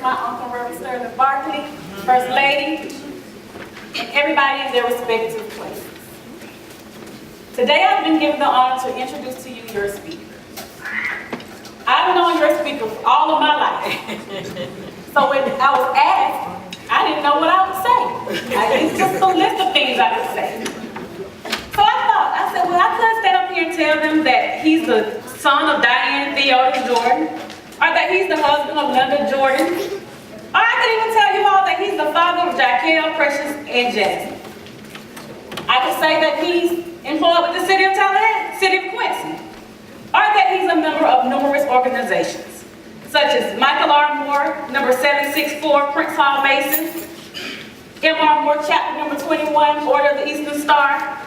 my Uncle Reverend Sterling Barkley, First Lady, and everybody in their respective places. Today I've been given the honor to introduce to you your speaker. I've known your speaker for all of my life. So when I was asked, I didn't know what I would say. It's just a list of things I could say. So I said, well, I could stand up here and tell them that he's the son of Diane Theodore Jordan, or that he's the husband of Linda Jordan, or I could even tell you all that he's the father of Jaquel, Precious, and Jasmine. I could say that he's employed with the city of Tallahassee, city of Quincy, or that he's a member of numerous organizations, such as Michael R. Moore, number 764, Prince Hall Masons, M.R. Moore, chapter number 21, Order of the Eastern Star.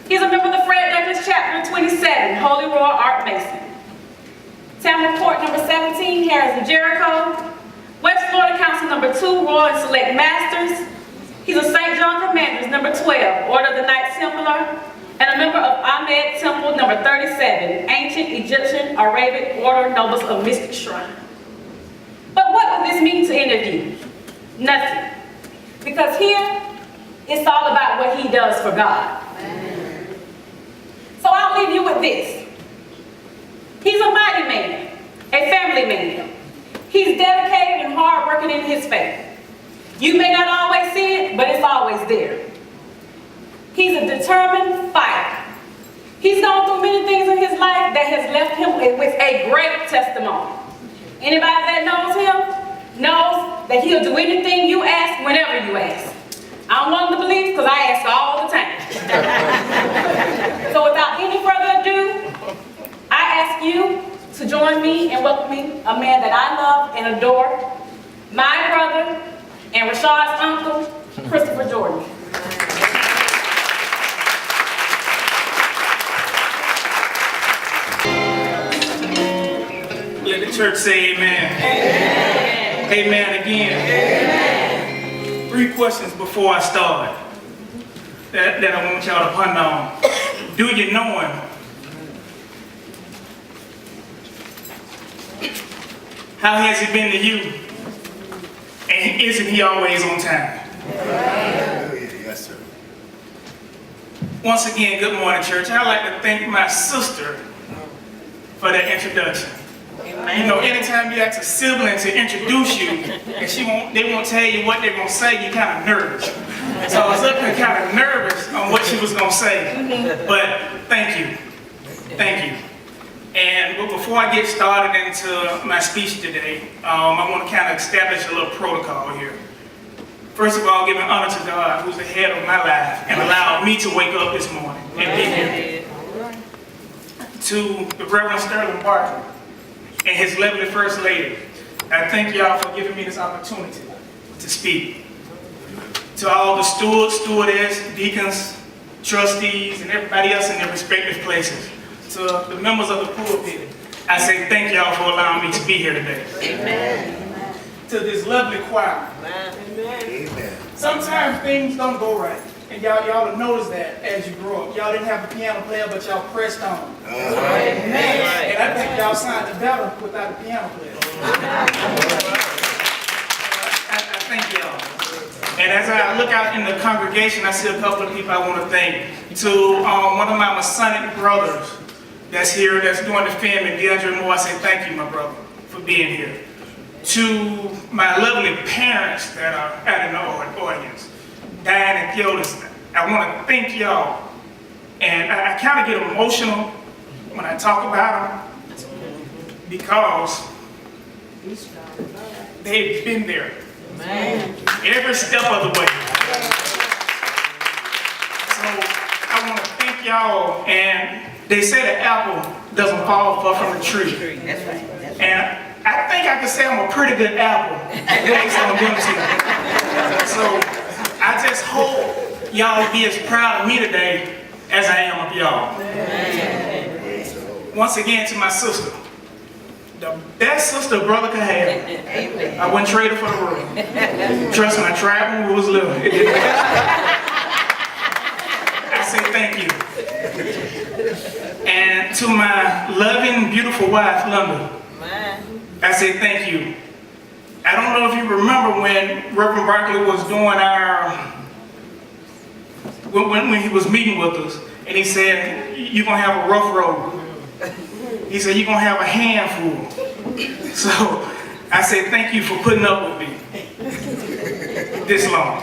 He's a member of the Fred Douglass chapter 27, Holy Royal Art Mason. Tampa Court number 17, Harris and Jericho. West Florida Council number 2, Royal and Select Masters. He's a St. John Commanders number 12, Order of the Knights Templar. And a member of Ahmed Temple number 37, Ancient Egyptian Arabic Order Nobles of Mystic Shrine. But what would this mean to any of you? Nothing. Because here, it's all about what he does for God. So I'll leave you with this. He's a mighty man, a family man. He's dedicated and hardworking in his faith. You may not always see it, but it's always there. He's a determined fighter. He's gone through many things in his life that has left him with a great testimony. Anybody that knows him knows that he'll do anything you ask whenever you ask. I don't want him to believe because I ask all the time. So without any further ado, I ask you to join me in welcoming a man that I love and adore, my brother and Rashad's uncle, Christopher Jordan. Let the church say amen. Amen, amen again. Amen. 3 questions before I start that I want y'all to ponder on. Do you know him? How has he been to you? And isn't he always on time? Yes, sir. Once again, good morning, church. I'd like to thank my sister for that introduction. You know, anytime you ask a sibling to introduce you, and they won't tell you what they're gonna say, you're kind of nervous. So I was up here kind of nervous on what she was gonna say. But thank you, thank you. And before I get started into my speech today, I want to kind of establish a little protocol here. First of all, giving honor to God, who's the head of my life, and allowed me to wake up this morning and be here. To the Reverend Sterling Barkley and his lovely First Lady, I thank y'all for giving me this opportunity to speak. To all the stewards, stewardess, deacons, trustees, and everybody else in their respective places. To the members of the pulpit, I say thank y'all for allowing me to be here today. Amen. To this lovely choir. Amen. Sometimes things don't go right. And y'all will notice that as you grow up. Y'all didn't have a piano player, but y'all pressed on. Amen. And I think y'all sounded better without a piano player. I thank y'all. And as I look out in the congregation, I see a couple of people I want to thank. To one of my Masonic brothers that's here, that's doing the film, and DeAndre Moore, I say thank you, my brother, for being here. To my lovely parents that are out in the audience, Diane and Theodis, I want to thank y'all. And I kind of get emotional when I talk about them because they've been there every step of the way. So I want to thank y'all. And they say the apple doesn't fall far from the tree. That's right. And I think I can say I'm a pretty good apple based on them two. So I just hope y'all be as proud of me today as I am of y'all. Once again, to my sister, the best sister a brother could have. I wouldn't trade her for the world. Trust me, I tried when we was little. It didn't work. I say thank you. And to my loving, beautiful wife, Linda, I say thank you. I don't know remember when Reverend Barkley was doing our, when he was meeting with us, and he said, you're going to have a rough road. He said, you're going to have a handful. So I said, thank you for putting up with me this long.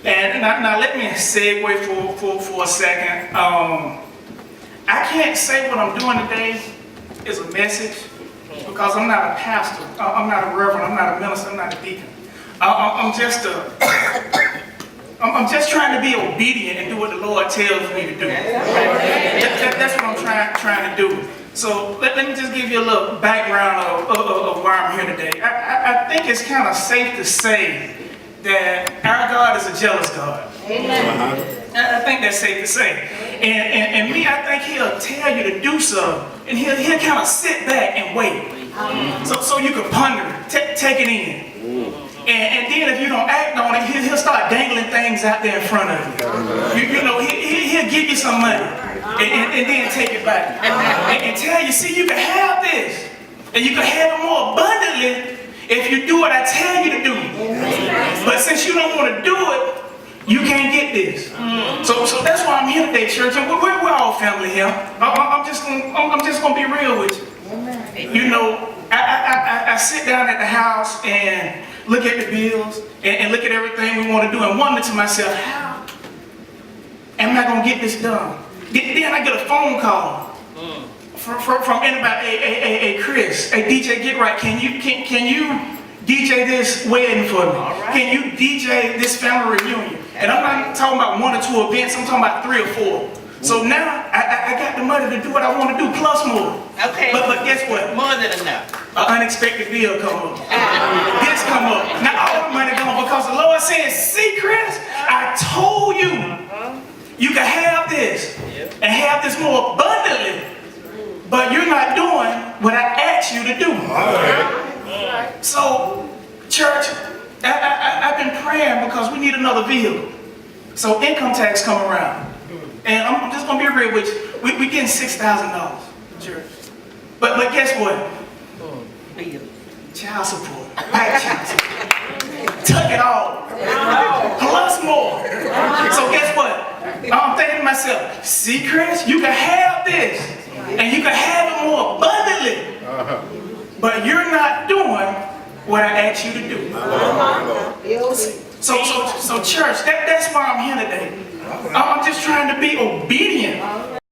And now let me segue for a second. I can't say what I'm doing today is a message because I'm not a pastor, I'm not a reverend, I'm not a minister, I'm not a deacon. I'm just trying to be obedient and do what the Lord tells me to do. That's what I'm trying to do. So let me just give you a little background of why I'm here today. I think it's kind of safe to say that our God is a jealous God. Amen. I think that's safe to say. And me, I think he'll tell you to do so, and he'll kind of sit back and wait. So you can ponder it, take it in. And then if you don't act on it, he'll start dangling things out there in front of you. You know, he'll give you some money and then take it back. And tell you, see, you can have this. And you can have it more abundantly if you do what I tell you to do. But since you don't want to do it, you can't get this. So that's why I'm here today, church. And we're all family here. I'm just gonna be real with you. You know, I sit down at the house and look at the bills and look at everything we want to do and wonder to myself, how am I gonna get this done? Then I get a phone call from anybody. Hey, Chris, hey DJ, get right. Can you DJ this wedding for me? Right. Can you DJ this family reunion? And I'm not talking about 1 or 2 events, I'm talking about 3 or 4. So now I got the money to do what I want to do, plus more. Okay. But guess what? More than enough. An unexpected bill come up. This come up. Now all the money gone because the Lord says, see, Chris, I told you you can have this and have this more abundantly, but you're not doing what I asked you to do. So, church, I've been praying because we need another vehicle. So income tax come around. And I'm just going to be real with you. We getting $6,000, church. But guess what? Child support. Back child support. Tuck it all. Plus more. So guess what? I'm thinking to myself, see, Chris, you can have this. And you can have it more abundantly. But you're not doing what I asked you to do. So church, that's why I'm here today. I'm just trying to be obedient